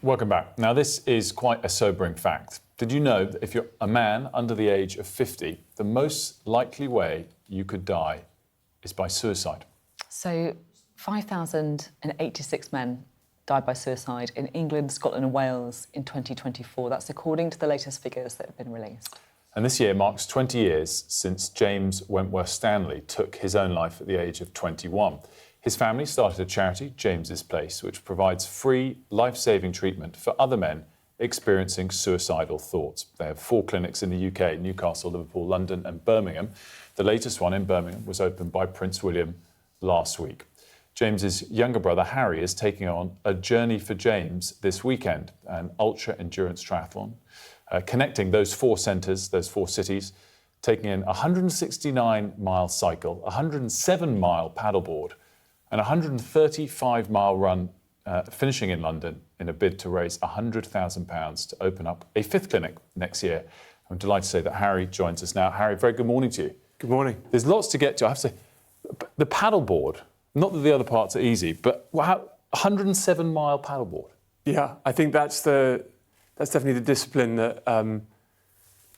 Welcome back. Now, this is quite a sobering fact. Did you know that if you're a man under the age of 50, the most likely way you could die is by suicide? So 5,086 men died by suicide in England, Scotland and Wales in 2024. That's according to the latest figures that have been released. And this year marks 20 years since James Wentworth-Stanley took his own life at the age of 21. His family started a charity, James's Place, which provides free, life-saving treatment for other men experiencing suicidal thoughts. They have 4 clinics in the UK, Newcastle, Liverpool, London and Birmingham. The latest one in Birmingham was opened by Prince William last week. James's younger brother, Harry, is taking on a Journey for James this weekend, an ultra-endurance triathlon, connecting those 4 centres, those 4 cities, taking in a 169-mile cycle, a 107-mile paddleboard, and a 135-mile run, finishing in London in a bid to raise £100,000 to open up a 5th clinic next year. I'm delighted to say that Harry joins us now. Harry, very good morning to you. Good morning. There's lots to get to. I have to say, the paddleboard, not that the other parts are easy, but 107-mile paddleboard. Yeah, I think that's definitely the discipline that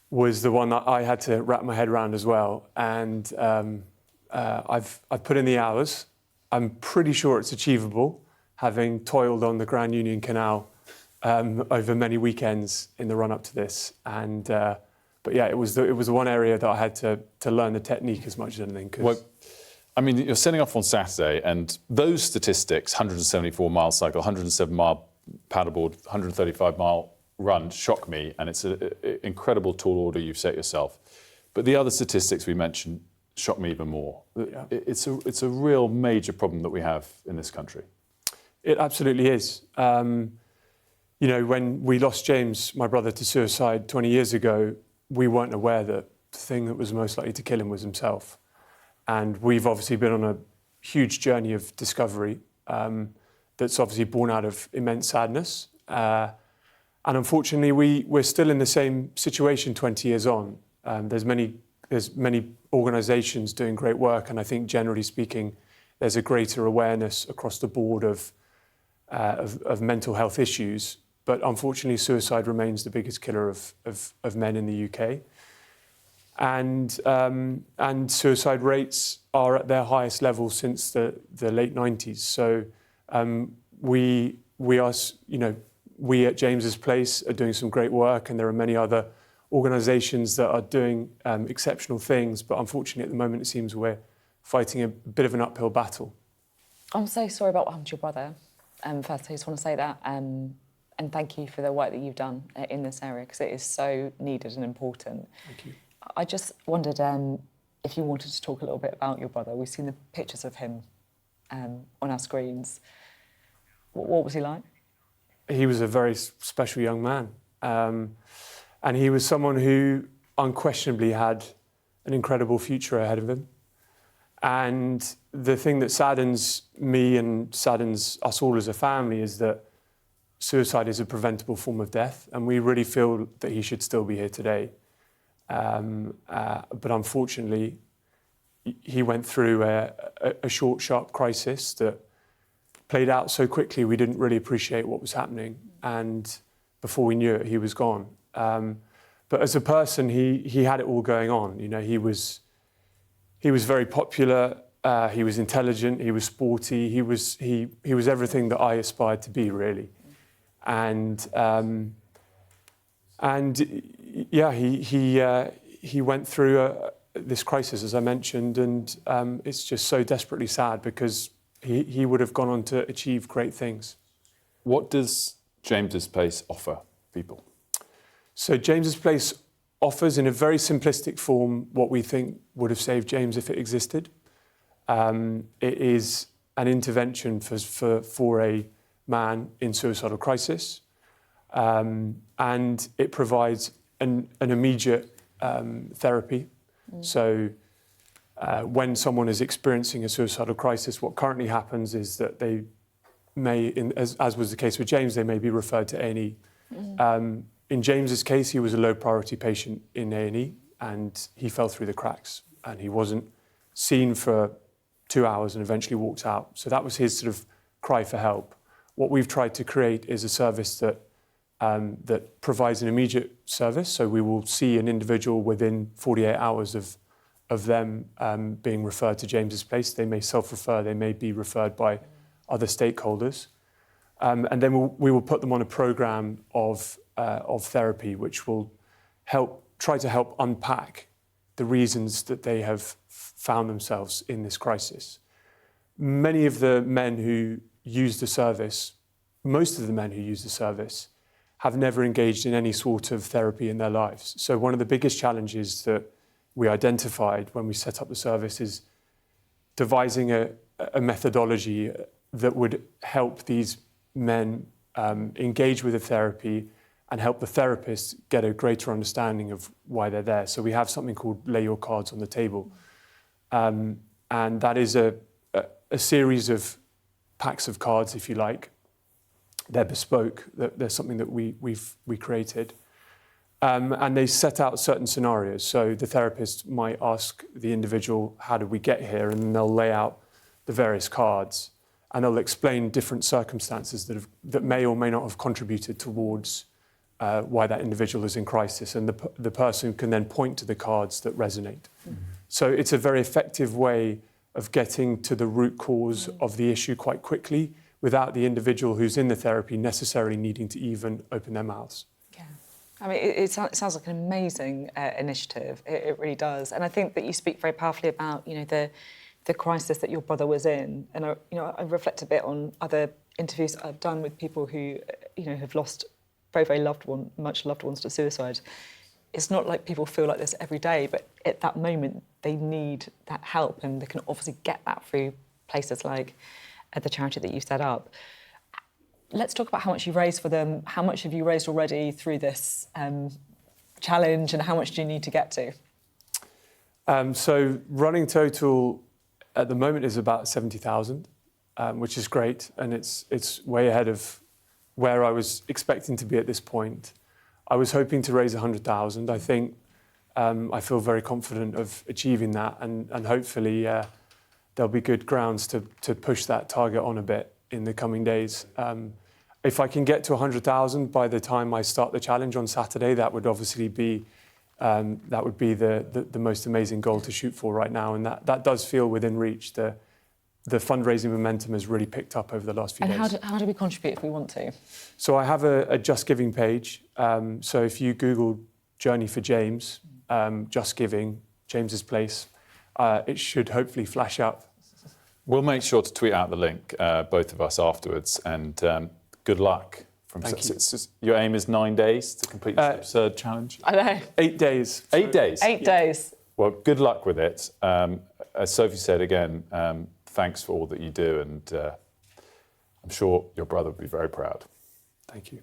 was the one that I had to wrap my head around as well. And I've put in the hours. I'm pretty sure it's achievable, having toiled on the Grand Union Canal over many weekends in the run-up to this. And but yeah, it was the one area that I had to learn the technique as much as anything. Well, I mean, you're setting off on Saturday, and those statistics, 174-mile cycle, 107-mile paddleboard, 135-mile run, shock me, and it's an incredible tall order you've set yourself. But the other statistics we mentioned shock me even more. Yeah. It's a real major problem that we have in this country. It absolutely is. You know, when we lost James, my brother, to suicide 20 years ago, we weren't aware that the thing that was most likely to kill him was himself. And we've obviously been on a huge journey of discovery that's obviously born out of immense sadness. And unfortunately, we're still in the same situation 20 years on. There's many organisations doing great work, and I think generally speaking, there's a greater awareness across the board of mental health issues. But unfortunately, suicide remains the biggest killer of men in the UK. And suicide rates are at their highest level since the late 90s. So we are, you know, we at James's Place are doing some great work, and there are many other organisations that are doing exceptional things. But unfortunately, at the moment, it seems we're fighting a bit of an uphill battle. I'm so sorry about what happened to your brother. First, I just want to say that. And thank you for the work that you've done in this area, because it is so needed and important. Thank you. I just wondered if you wanted to talk a little bit about your brother. We've seen the pictures of him on our screens. What was he like? He was a very special young man. And he was someone who unquestionably had an incredible future ahead of him. And the thing that saddens me and saddens us all as a family is that suicide is a preventable form of death, and we really feel that he should still be here today. But unfortunately, he went through a short, sharp crisis that played out so quickly we didn't really appreciate what was happening, and before we knew it, he was gone. But as a person, he had it all going on. You know, he was very popular. He was intelligent. He was sporty. He was everything that I aspired to be, really. And yeah, he went through this crisis, as I mentioned, and it's just so desperately sad because he would have gone on to achieve great things. What does James's Place offer people? So James's Place offers, in a very simplistic form, what we think would have saved James if it existed. It is an intervention for a man in suicidal crisis, and it provides an immediate therapy. So when someone is experiencing a suicidal crisis, what currently happens is that they may, as was the case with James, they may be referred to A&E. In James's case, he was a low priority patient in A&E, and he fell through the cracks, and he wasn't seen for 2 hours and eventually walked out. So that was his sort of cry for help. what we've tried to create is a service that that provides an immediate service. So we will see an individual within 48 hours of them being referred to James's Place. They may self-refer, they may be referred by other stakeholders. And then we will put them on a program of therapy, which will try to help unpack the reasons that they have found themselves in this crisis. Many of the men who use the service, most of the men who use the service, have never engaged in any sort of therapy in their lives. So one of the biggest challenges that we identified when we set up the service is devising a methodology that would help these men engage with the therapy and help the therapist get a greater understanding of why they're there. So we have something called Lay Your Cards on the Table. And that is a series of packs of cards, if you like. They're bespoke. They're something that we created. And they set out certain scenarios. So the therapist might ask the individual, how did we get here? And they'll lay out the various cards. And they'll explain different circumstances that may or may not have contributed towards why that individual is in crisis. And the person can then point to the cards that resonate. Mm-hmm. So it's a very effective way of getting to the root cause of the issue quite quickly, without the individual who's in the therapy necessarily needing to even open their mouths. Yeah, I mean, it sounds like an amazing initiative. It really does. And I think that you speak very powerfully about, the crisis that your brother was in. And, I reflect a bit on other interviews I've done with people who, have lost very, very much loved ones to suicide. It's not like people feel like this every day, but at that moment, they need that help. And they can obviously get that through places like at the charity that you set up. Let's talk about how much you've raised for them. How much have you raised already through this challenge, and how much do you need to get to? So running total at the moment is about 70,000, which is great, and it's way ahead of where I was expecting to be at this point. I was hoping to raise 100,000. I think I feel very confident of achieving that, and hopefully there'll be good grounds to push that target on a bit in the coming days. If I can get to 100,000 by the time I start the challenge on Saturday, that would obviously be the most amazing goal to shoot for right now, and that does feel within reach. The fundraising momentum has really picked up over the last few days. And how do we contribute if we want to? So I have a Just Giving page. So if you Google Journey for James, Just Giving, James's Place, it should hopefully flash up. We'll make sure to tweet out the link, both of us, afterwards. And good luck. Thank you. Your aim is 9 days to complete this absurd challenge? I know. 8 days. 8 days? 8 days. Well, good luck with it. As Sophie said again, thanks for all that you do. And I'm sure your brother will be very proud. Thank you.